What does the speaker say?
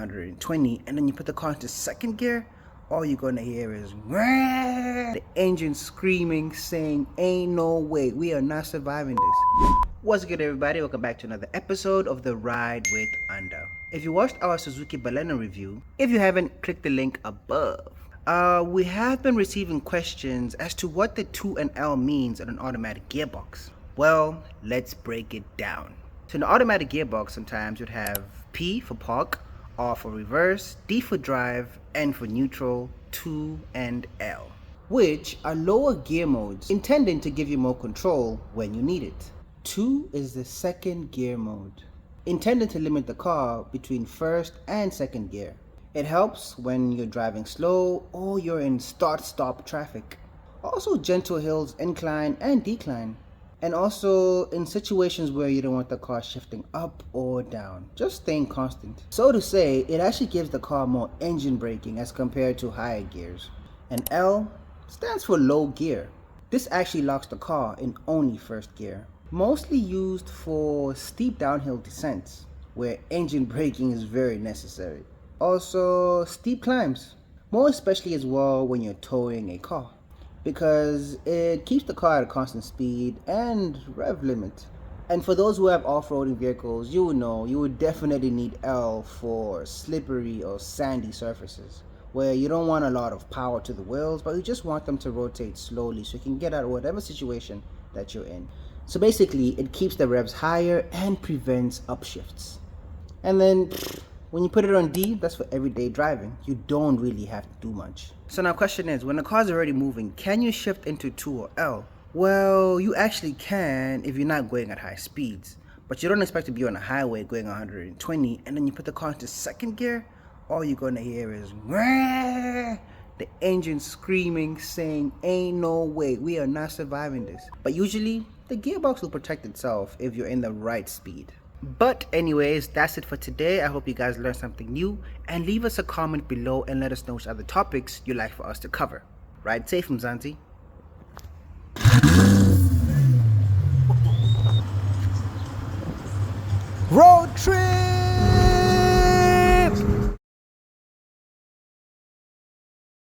120 and then you put the car into second gear, all you're gonna hear is the engine screaming, saying, ain't no way, we are not surviving this. What's good, everybody? Welcome back to another episode of the Ride with Under. If you watched our Suzuki Baleno review, if you haven't, click the link above. We have been receiving questions as to what the 2 and L means on an automatic gearbox. Well, let's break it down. So in the automatic gearbox, sometimes you'd have P for park, R for reverse, D for drive, N for neutral, 2 and L, which are lower gear modes intended to give you more control when you need it. 2 is the second gear mode, intended to limit the car between first and second gear. It helps when you're driving slow or you're in start-stop traffic. Also gentle hills, incline and decline. And also in situations where you don't want the car shifting up or down, just staying constant. So to say, it actually gives the car more engine braking as compared to higher gears. And L stands for low gear. This actually locks the car in only first gear. Mostly used for steep downhill descents, where engine braking is very necessary. Also steep climbs, more especially as well when you're towing a car, because it keeps the car at a constant speed and rev limit. And for those who have off-roading vehicles, you will know you would definitely need L for slippery or sandy surfaces, where you don't want a lot of power to the wheels, but you just want them to rotate slowly so you can get out of whatever situation that you're in. So basically, it keeps the revs higher and prevents upshifts. And then when you put it on D, that's for everyday driving. You don't really have to do much. So now question is, when the car's already moving, can you shift into 2 or L? Well, you actually can if you're not going at high speeds. But you don't expect to be on a highway going 120 and then you put the car into second gear, all you're gonna hear is the engine screaming, saying, ain't no way, we are not surviving this. But usually, the gearbox will protect itself if you're in the right speed. But anyways, that's it for today. I hope you guys learned something new, and leave us a comment below and let us know which other topics you'd like for us to cover. Ride safe, Mzansi.